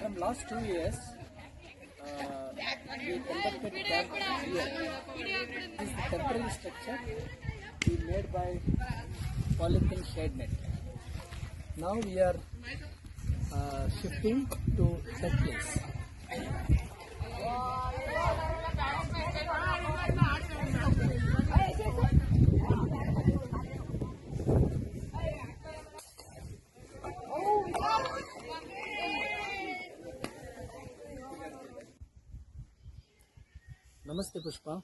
from last 2 years, we conducted camp here. This is the temporary structure we made by polythene shade net. Now we are shifting to that place. Namaste Pushpa,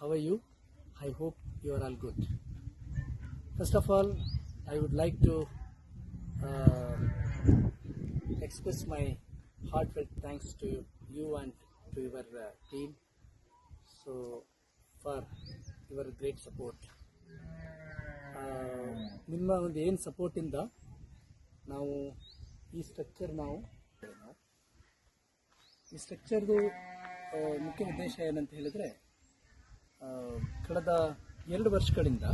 how are you? I hope you are all good. First of all, I would like to express my heartfelt thanks to you and to your team for your great support. ನಿಮ್ಮ ಒಂದು ಏನು ಸಪೋರ್ಟಿಂದ ನಾವು ಈ ಸ್ಟ್ರಕ್ಚರ್ದು ಮುಖ್ಯ ಉದ್ದೇಶ ಏನಂತ ಹೇಳಿದರೆ, ಕಳೆದ 2 ವರ್ಷಗಳಿಂದ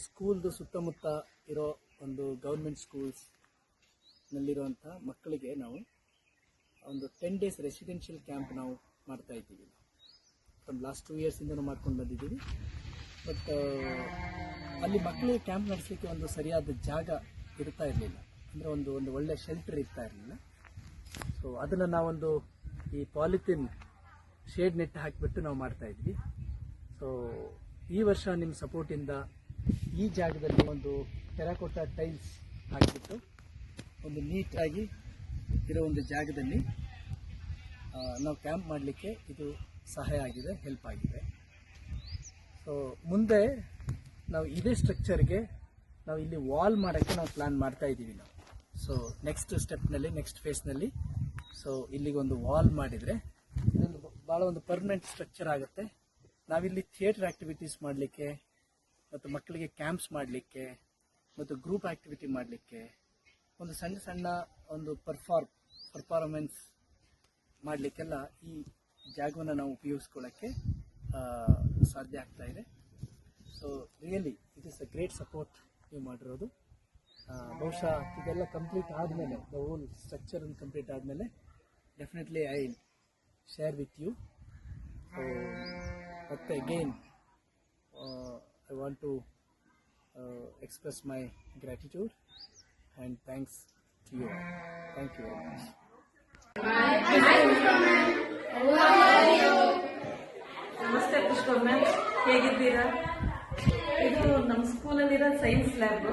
ಸ್ಕೂಲ್ದು ಸುತ್ತಮುತ್ತ ಇರೋ ಒಂದು ಗೌರ್ಮೆಂಟ್ ಸ್ಕೂಲ್ಸ್ನಲ್ಲಿರುವಂಥ ಮಕ್ಕಳಿಗೆ ನಾವು ಒಂದು 10 days ರೆಸಿಡೆನ್ಷಿಯಲ್ ಕ್ಯಾಂಪ್ ನಾವು ಮಾಡ್ತಾ ಇದ್ದೀವಿ. ಫ್ರಮ್ ಲಾಸ್ಟ್ 2 yearsಯಿಂದನೂ ಮಾಡ್ಕೊಂಡು ಬಂದಿದ್ದೀವಿ. ಬಟ್ ಅಲ್ಲಿ ಮಕ್ಕಳಿಗೆ ಕ್ಯಾಂಪ್ ನಡೆಸಲಿಕ್ಕೆ ಒಂದು ಸರಿಯಾದ ಜಾಗ ಇರ್ತಾ ಇರಲಿಲ್ಲ, ಅಂದರೆ ಒಂದು ಒಳ್ಳೆ ಶೆಲ್ಟರ್ ಇರ್ತಾ ಇರಲಿಲ್ಲ. ಸೊ ಅದನ್ನು ನಾವೊಂದು ಈ ಪಾಲಿಥಿನ್ ಶೇಡ್ ನೆಟ್ ಹಾಕಿಬಿಟ್ಟು ನಾವು ಮಾಡ್ತಾ ಇದ್ವಿ. ಸೊ ಈ ವರ್ಷ ನಿಮ್ಮ ಸಪೋರ್ಟಿಂದ ಈ ಜಾಗದಲ್ಲಿ ಒಂದು ಟೆರಾಕೋಟಾ ಟೈಲ್ಸ್ ಹಾಕಿಬಿಟ್ಟು ಒಂದು ನೀಟಾಗಿ ಇರೋ ಒಂದು ಜಾಗದಲ್ಲಿ ನಾವು ಕ್ಯಾಂಪ್ ಮಾಡಲಿಕ್ಕೆ ಇದು ಸಹಾಯ ಆಗಿದೆ, ಹೆಲ್ಪ್ ಆಗಿದೆ. ಸೊ ಮುಂದೆ ನಾವು ಇದೇ ಸ್ಟ್ರಕ್ಚರ್ಗೆ ನಾವು ಇಲ್ಲಿ ವಾಲ್ ಮಾಡೋಕ್ಕೆ ನಾವು ಪ್ಲ್ಯಾನ್ ಮಾಡ್ತಾ ಇದ್ದೀವಿ ನಾವು. ಸೊ ನೆಕ್ಸ್ಟ್ ಸ್ಟೆಪ್ನಲ್ಲಿ, ನೆಕ್ಸ್ಟ್ ಫೇಸ್ನಲ್ಲಿ ಸೊ ಇಲ್ಲಿಗೊಂದು ವಾಲ್ ಮಾಡಿದರೆ ಇದೊಂದು ಭಾಳ ಒಂದು ಪರ್ಮನೆಂಟ್ ಸ್ಟ್ರಕ್ಚರ್ ಆಗುತ್ತೆ. ನಾವಿಲ್ಲಿ ಥಿಯೇಟರ್ ಆ್ಯಕ್ಟಿವಿಟೀಸ್ ಮಾಡಲಿಕ್ಕೆ ಮತ್ತು ಮಕ್ಕಳಿಗೆ ಕ್ಯಾಂಪ್ಸ್ ಮಾಡಲಿಕ್ಕೆ ಮತ್ತು ಗ್ರೂಪ್ ಆ್ಯಕ್ಟಿವಿಟಿ ಮಾಡಲಿಕ್ಕೆ ಒಂದು ಸಣ್ಣ ಒಂದು ಪರ್ಫಾರ್ಮೆನ್ಸ್ ಮಾಡಲಿಕ್ಕೆಲ್ಲ ಈ ಜಾಗವನ್ನು ನಾವು ಉಪಯೋಗಿಸ್ಕೊಳ್ಳೋಕ್ಕೆ ಸಾಧ್ಯ ಆಗ್ತಾ ಇದೆ. So really it is a great support ನೀವು ಮಾಡಿರೋದು. ಬಹುಶಃ ಇದೆಲ್ಲ ಕಂಪ್ಲೀಟ್ ಆದಮೇಲೆ, ದ ಹೋಲ್ ಸ್ಟ್ರಕ್ಚರ್ ಕಂಪ್ಲೀಟ್ ಆದಮೇಲೆ definitely I share with you. So ಮತ್ತೆ again I want to express my gratitude and thanks to you all. Thank you very much. ನಮಸ್ತೆ ಪುಷ್ಪ ma'am, ಹೇಗಿದ್ದೀರಾ? ಇದು ನಮ್ಮ ಸ್ಕೂಲಲ್ಲಿರೋ ಸೈನ್ಸ್ ಲ್ಯಾಬ್.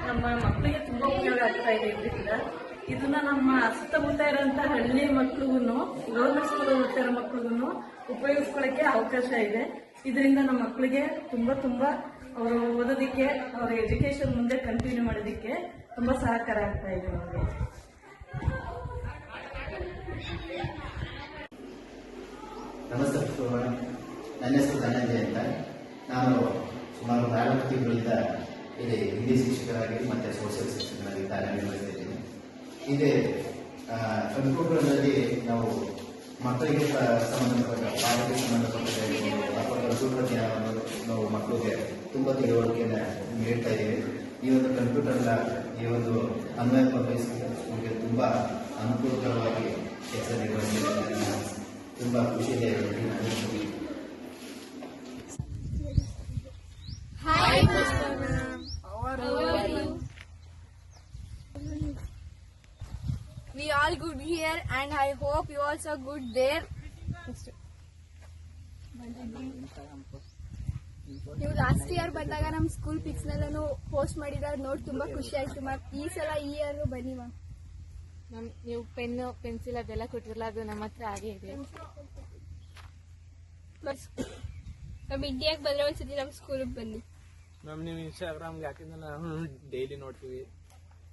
ನಮ್ಮ ಮಕ್ಕಳಿಗೆ ತುಂಬ ಉಪಯೋಗ ಆಗ್ತಾ ಇದೆ ಇದರಿಂದ. ಇದನ್ನ ನಮ್ಮ ಸುತ್ತಮುತ್ತ ಇರೋಂಥ ಹಳ್ಳಿ ಮಕ್ಳಿಗೂ, ಗೌರ್ಮೆಂಟ್ ಸ್ಕೂಲ್ ಓದ್ತಿರೋ ಮಕ್ಳಿಗೂ ಉಪಯೋಗಿಸ್ಕೊಳ್ಳೋಕ್ಕೆ ಅವಕಾಶ ಇದೆ. ಇದರಿಂದ ನಮ್ಮ ಮಕ್ಕಳಿಗೆ ತುಂಬ ಅವರು ಓದೋದಕ್ಕೆ, ಅವರ ಎಜುಕೇಶನ್ ಮುಂದೆ ಕಂಟಿನ್ಯೂ ಮಾಡೋದಕ್ಕೆ ತುಂಬ ಸಹಕಾರ ಆಗ್ತಾ ಇದೆ ನಮಗೆ. ನಮಸ್ತೆ ಮೇಡಮ್, ನನ್ನ ಹೆಸರು ಧನಂಜಯ ಅಂತ. ನಾನು ಸುಮಾರು 4 ತಿಂಗಳಿಂದ ಇಲ್ಲಿ ಹಿಂದಿ ಶಿಕ್ಷಕರಾಗಿ ಮತ್ತು ಸೋಷಿಯಲ್ ಶಿಕ್ಷಕರಾಗಿ ಕಾರ್ಯನಿರ್ವಹಿಸ್ತಿದ್ದೀನಿ. ಇದೇ ಕಂಪ್ಯೂಟರ್ನಲ್ಲಿ ನಾವು ಮಕ್ಕಳಿಗೆ ಸಂಬಂಧಪಟ್ಟ ಪಾಠಕ್ಕೆ ಸಂಬಂಧಪಟ್ಟ ಅಥವಾ ಕಂಪ್ಯೂಟರ್ ಜ್ಞಾನವನ್ನು ನಾವು ಮಕ್ಕಳಿಗೆ ತುಂಬ ತಿಳುವಳಿಕೆಯನ್ನು ನೀಡ್ತಾ ಇದ್ದೀವಿ. ಈ ಒಂದು ಕಂಪ್ಯೂಟರ್ನ ಈ ಒಂದು ಅನ್ವಯ ನಮಗೆ ತುಂಬ ಅನುಕೂಲಕರವಾಗಿ ಕೆಲಸ ನಿರ್ವಹಿಸಿದ ತುಂಬ ಖುಷಿಯಿದೆ. We all good here and I hope you also good there. ನೀವು ಲಾಸ್ಟ್ ಇಯರ್ ಬಂದಾಗ ನಮ್ಮ ಸ್ಕೂಲ್ ಪಿಕ್ಸ್ ನೆಲ್ಲೂ ಪೋಸ್ಟ್ ಮಾಡಿದ್ರೆ ನೋಡಿ ತುಂಬಾ ಖುಷಿ ಆಯ್ತು ಮ್ಯಾಮ್. ಈ ಸಲ ಈ ಇಯರ್ ಬನ್ನಿ ಮ್ಯಾಮ್. ನೀವು ಪೆನ್ನು ಪೆನ್ಸಿಲ್ ಅದೆಲ್ಲ ಕೊಟ್ಟಿರಲ್ಲ, ಅದು ನಮ್ಮ ಹತ್ರ ಹಾಗೆ ಇದೆ. ನಮ್ಮ ಇಂಡಿಯಾಗೆ ಬಂದ್ರೆ ಒಂದ್ಸತಿ ನಮ್ಮ ಸ್ಕೂಲಿಗೆ ಬನ್ನಿ ಮ್ಯಾಮ್. ನೀವು ಇನ್ಸ್ಟಾಗ್ರಾಮ್ಗೆ ಹಾಕಿದ್ರೆ ನಾವು ಡೈಲಿ ನೋಡ್ತೀವಿ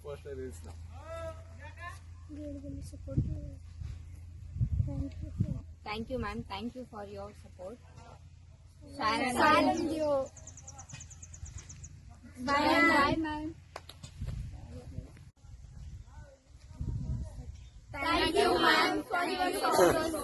post ರೀಲ್ಸ್ನ. Thank you ma'am, thank you for your support. Bye ma'am. Thank you ma'am for your support.